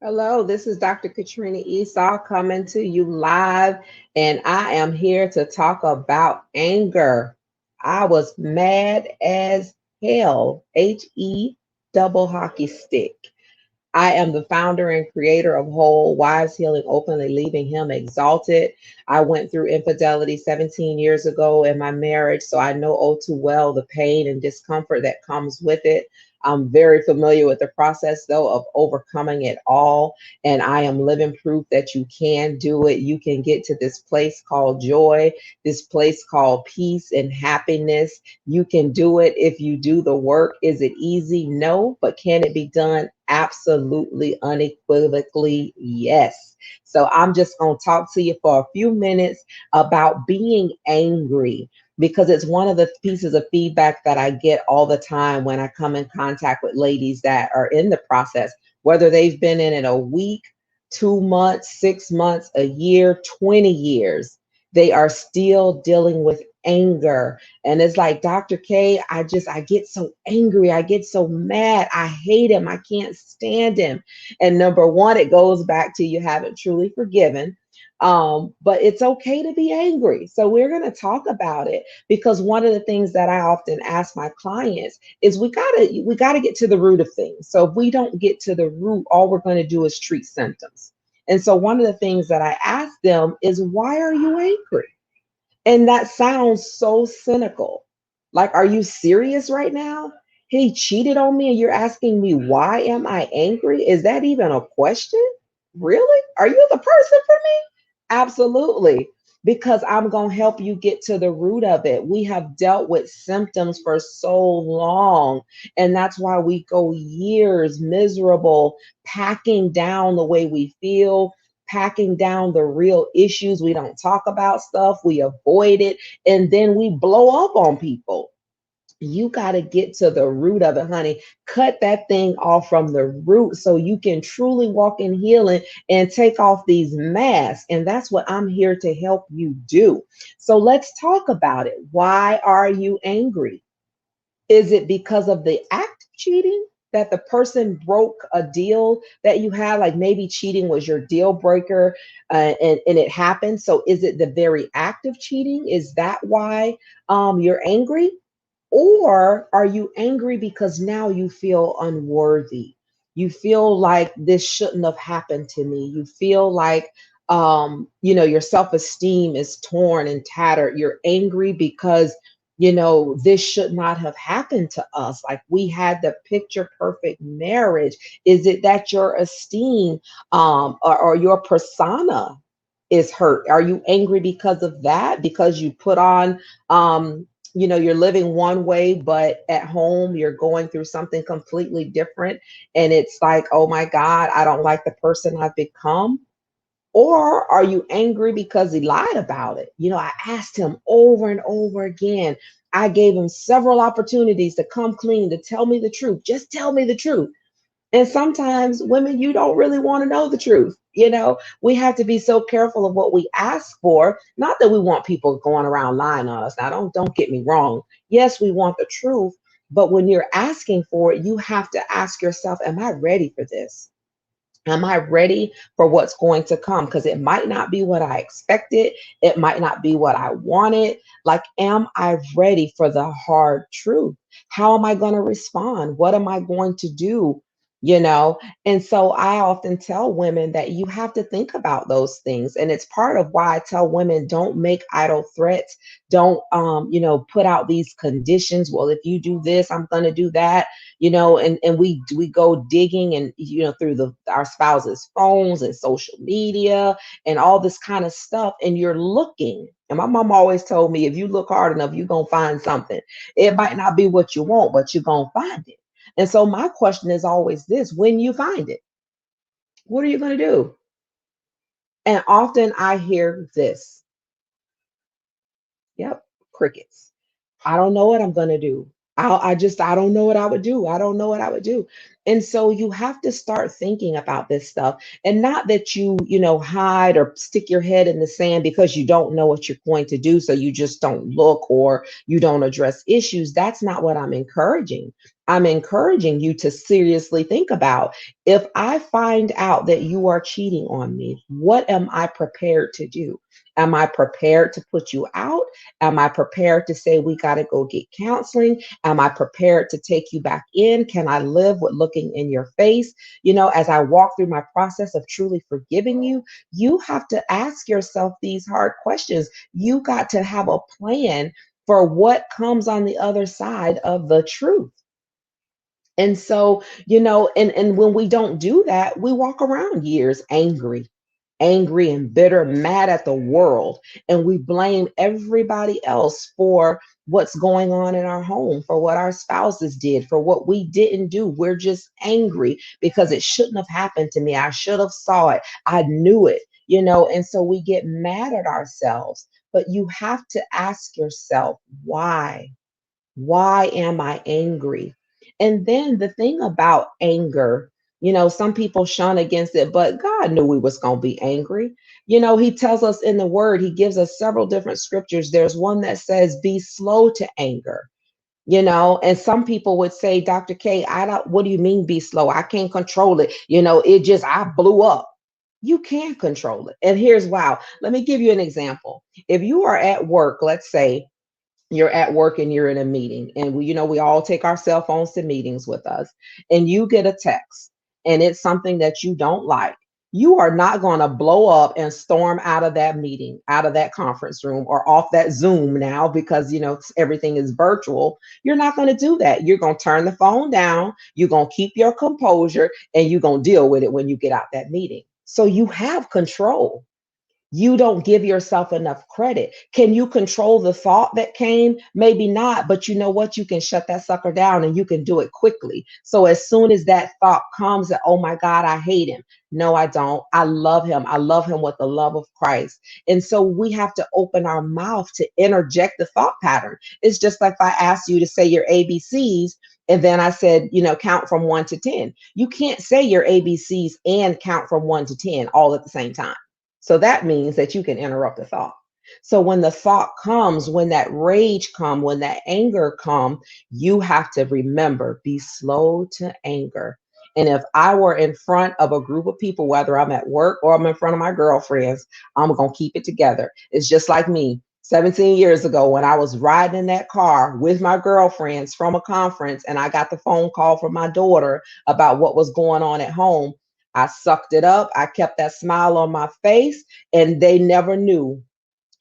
Hello, this is Dr. Katrina Esau coming to you live, and I am here to talk about anger. I was mad as hell, H-E double hockey stick. I am the founder and creator of Whole Wives Healing Openly, Leaving Him Exalted. I went through infidelity 17 years ago in my marriage, so I know all too well the pain and discomfort that comes with it. I'm very familiar with the process, though, of overcoming it all. And I am living proof that you can do it. You can get to this place called joy, this place called peace and happiness. You can do it if you do the work. Is it easy? No. But can it be done? Absolutely, unequivocally, yes. So I'm just going to talk to you for a few minutes about being angry because it's one of the pieces of feedback that I get all the time when I come in contact with ladies that are in the process, whether they've been in it a week, 2 months, 6 months, a year, 20 years. They are still dealing with anger. And it's like, Dr. K, I get so angry. I get so mad. I hate him. I can't stand him. And number one, it goes back to you haven't truly forgiven. But it's okay to be angry. So we're going to talk about it because one of the things that I often ask my clients is we gotta get to the root of things. So if we don't get to the root, all we're going to do is treat symptoms. And so one of the things that I ask them is, why are you angry? And that sounds so cynical. Like, are you serious right now? He cheated on me and you're asking me, why am I angry? Is that even a question? Really? Are you the person for me? Absolutely. Because I'm going to help you get to the root of it. We have dealt with symptoms for so long. And that's why we go years miserable, packing down the way we feel, packing down the real issues. We don't talk about stuff, we avoid it, and then we blow up on people. You got to get to the root of it, honey. Cut that thing off from the root so you can truly walk in healing and take off these masks. And that's what I'm here to help you do. So let's talk about it. Why are you angry? Is it because of the act of cheating? That the person broke a deal that you had, like maybe cheating was your deal breaker, and it happened. So is it the very act of cheating? Is that why you're angry? Or are you angry because now you feel unworthy? You feel like this shouldn't have happened to me. You feel like, your self esteem is torn and tattered. You're angry because, this should not have happened to us. Like we had the picture perfect marriage. Is it that your esteem or your persona is hurt? Are you angry because of that? Because you put on, you're living one way, but at home you're going through something completely different. And it's like, oh my God, I don't like the person I've become. Or are you angry because he lied about it? I asked him over and over again. I gave him several opportunities to come clean, to tell me the truth. Just tell me the truth. And sometimes women, you don't really want to know the truth. We have to be so careful of what we ask for. Not that we want people going around lying on us. Now, don't get me wrong. Yes, we want the truth, but when you're asking for it, you have to ask yourself, am I ready for this? Am I ready for what's going to come? Because it might not be what I expected. It might not be what I wanted. Like, am I ready for the hard truth? How am I going to respond? What am I going to do? You know, and so I often tell women that you have to think about those things. And it's part of why I tell women don't make idle threats. Don't, put out these conditions. Well, if you do this, I'm going to do that, and we go digging and through our spouses phones and social media and all this kind of stuff, and you're looking, and my mom always told me, if you look hard enough, you're gonna find something. It might not be what you want, but you're gonna find it. And so my question is always this: when you find it, what are you going to do? And often I hear this: yep, crickets. I don't know what I'm going to do. I don't know what I would do. I don't know what I would do. And so you have to start thinking about this stuff, and not that you hide or stick your head in the sand because you don't know what you're going to do. So you just don't look or you don't address issues. That's not what I'm encouraging. I'm encouraging you to seriously think about, if I find out that you are cheating on me, what am I prepared to do? Am I prepared to put you out? Am I prepared to say we got to go get counseling? Am I prepared to take you back in? Can I live with looking in your face? As I walk through my process of truly forgiving you, you have to ask yourself these hard questions. You got to have a plan for what comes on the other side of the truth. And so, and when we don't do that, we walk around years angry and bitter, mad at the world, and we blame everybody else for what's going on in our home, for what our spouses did, for what we didn't do. We're just angry because it shouldn't have happened to me. I should have saw it. I knew it. And so we get mad at ourselves. But you have to ask yourself, why? Why am I angry? And then the thing about anger, some people shun against it, but God knew we was going to be angry. He tells us in the word, he gives us several different scriptures. There's one that says, be slow to anger. And some people would say, Dr. K, what do you mean be slow? I can't control it. I blew up. You can control it. And here's why. Let me give you an example. If you are at work, let's say, you're at work and you're in a meeting, and we all take our cell phones to meetings with us, and you get a text and it's something that you don't like. You are not going to blow up and storm out of that meeting, out of that conference room, or off that Zoom now, because everything is virtual. You're not going to do that. You're going to turn the phone down, you're going to keep your composure, and you're going to deal with it when you get out that meeting. So you have control. You don't give yourself enough credit. Can you control the thought that came? Maybe not, but you know what? You can shut that sucker down, and you can do it quickly. So as soon as that thought comes that, oh my God, I hate him. No, I don't. I love him. I love him with the love of Christ. And so we have to open our mouth to interject the thought pattern. It's just like if I asked you to say your ABCs, and then I said, count from 1 to 10. You can't say your ABCs and count from 1 to 10 all at the same time. So that means that you can interrupt the thought. So when the thought comes, when that rage comes, when that anger comes, you have to remember, be slow to anger. And if I were in front of a group of people, whether I'm at work or I'm in front of my girlfriends, I'm going to keep it together. It's just like me. 17 years ago, when I was riding in that car with my girlfriends from a conference, and I got the phone call from my daughter about what was going on at home, I sucked it up. I kept that smile on my face, and they never knew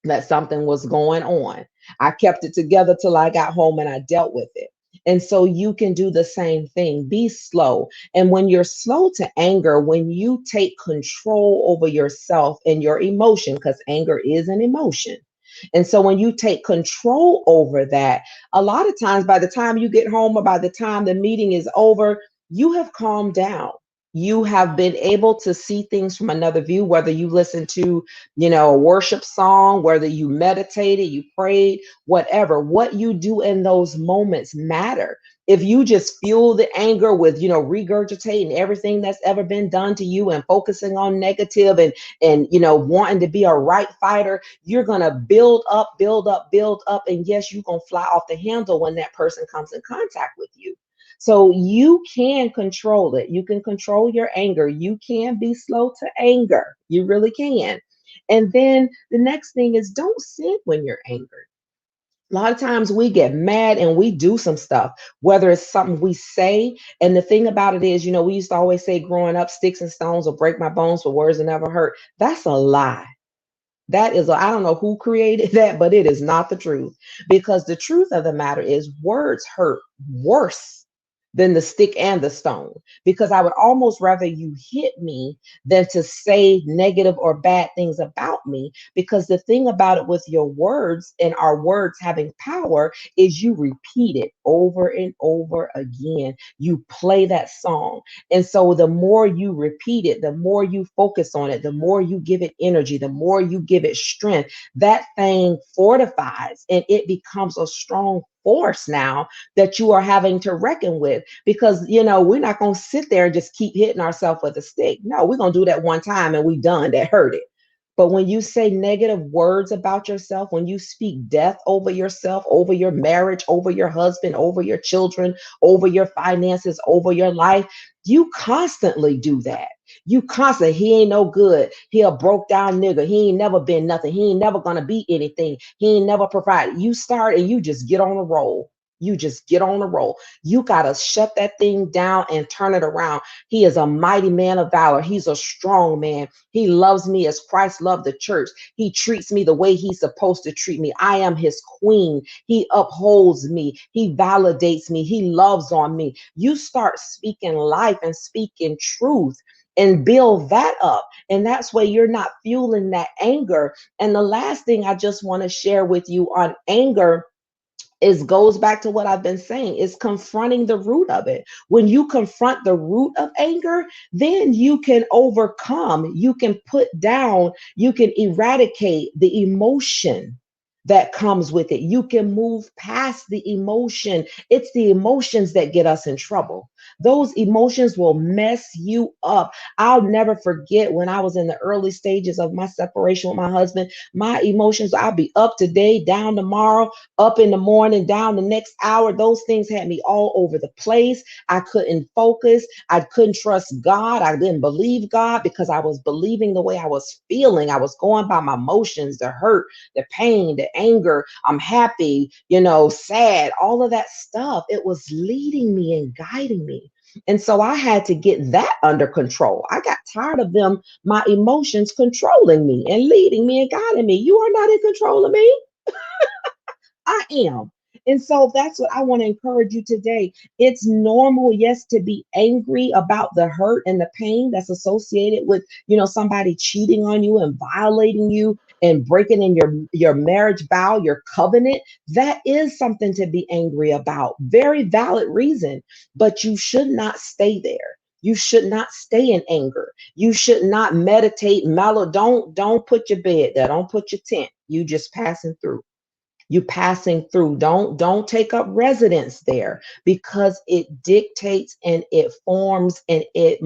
that something was going on. I kept it together till I got home and I dealt with it. And so you can do the same thing. Be slow. And when you're slow to anger, when you take control over yourself and your emotion, because anger is an emotion. And so when you take control over that, a lot of times by the time you get home or by the time the meeting is over, you have calmed down. You have been able to see things from another view, whether you listen to, a worship song, whether you meditated, you prayed, whatever. What you do in those moments matter. If you just fuel the anger with, regurgitating everything that's ever been done to you and focusing on negative and wanting to be a right fighter, you're going to build up, build up, build up. And yes, you're going to fly off the handle when that person comes in contact with you. So you can control it. You can control your anger. You can be slow to anger. You really can. And then the next thing is, don't sin when you're angry. A lot of times we get mad and we do some stuff, whether it's something we say. And the thing about it is, we used to always say growing up, sticks and stones will break my bones, but words will never hurt. That's a lie. I don't know who created that, but it is not the truth. Because the truth of the matter is, words hurt worse than the stick and the stone. Because I would almost rather you hit me than to say negative or bad things about me. Because the thing about it with your words and our words having power is you repeat it over and over again. You play that song. And so the more you repeat it, the more you focus on it, the more you give it energy, the more you give it strength, that thing fortifies and it becomes a strong force now that you are having to reckon with, because we're not going to sit there and just keep hitting ourselves with a stick. No, we're going to do that one time and we done. That hurt it. But when you say negative words about yourself, when you speak death over yourself, over your marriage, over your husband, over your children, over your finances, over your life, you constantly do that. You constantly, he ain't no good. He a broke down nigga. He ain't never been nothing. He ain't never gonna be anything. He ain't never provided. You start and you just get on a roll. You just get on a roll. You gotta shut that thing down and turn it around. He is a mighty man of valor. He's a strong man. He loves me as Christ loved the church. He treats me the way he's supposed to treat me. I am his queen. He upholds me. He validates me. He loves on me. You start speaking life and speaking truth and build that up. And that's where you're not fueling that anger. And the last thing I just want to share with you on anger is goes back to what I've been saying, is confronting the root of it. When you confront the root of anger, then you can overcome, you can put down, you can eradicate the emotion that comes with it. You can move past the emotion. It's the emotions that get us in trouble. Those emotions will mess you up. I'll never forget when I was in the early stages of my separation with my husband, my emotions, I'll be up today, down tomorrow, up in the morning, down the next hour. Those things had me all over the place. I couldn't focus. I couldn't trust God. I didn't believe God because I was believing the way I was feeling. I was going by my emotions, the hurt, the pain, the anger. I'm happy, sad, all of that stuff. It was leading me and guiding me. And so I had to get that under control. I got tired of them, my emotions controlling me and leading me and guiding me. You are not in control of me. I am. And so that's what I want to encourage you today. It's normal, yes, to be angry about the hurt and the pain that's associated with, somebody cheating on you and violating you and breaking in your marriage vow, your covenant. That is something to be angry about. Very valid reason, but you should not stay there. You should not stay in anger. You should not meditate, mellow. Don't put your bed there. Don't put your tent. You just passing through. You passing through. Don't take up residence there, because it dictates and it forms and it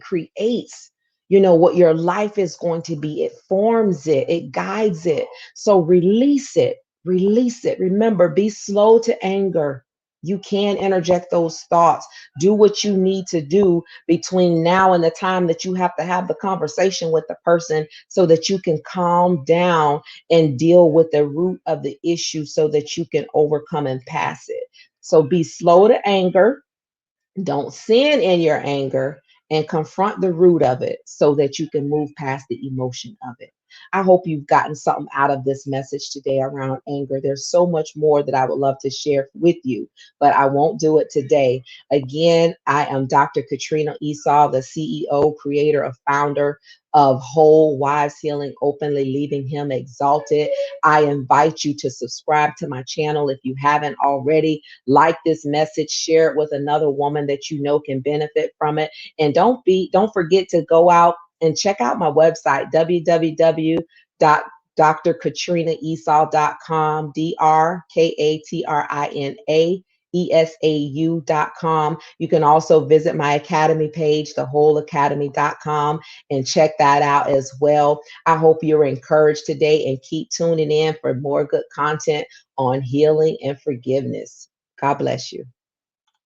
creates, what your life is going to be. It forms it, it guides it. So release it. Release it. Remember, be slow to anger. You can interject those thoughts. Do what you need to do between now and the time that you have to have the conversation with the person, so that you can calm down and deal with the root of the issue, so that you can overcome and pass it. So be slow to anger. Don't sin in your anger, and confront the root of it so that you can move past the emotion of it. I hope you've gotten something out of this message today around anger. There's so much more that I would love to share with you, but I won't do it today. Again, I am Dr. Katrina Esau, the CEO, creator, of founder of Whole Wives Healing Openly, Leaving Him Exalted. I invite you to subscribe to my channel if you haven't already. Like this message, share it with another woman that you know can benefit from it. And don't forget to go out and check out my website, www.drkatrinaesau.com, DrKatrinaESAU.com. You can also visit my academy page, thewholeacademy.com, and check that out as well. I hope you're encouraged today, and keep tuning in for more good content on healing and forgiveness. God bless you.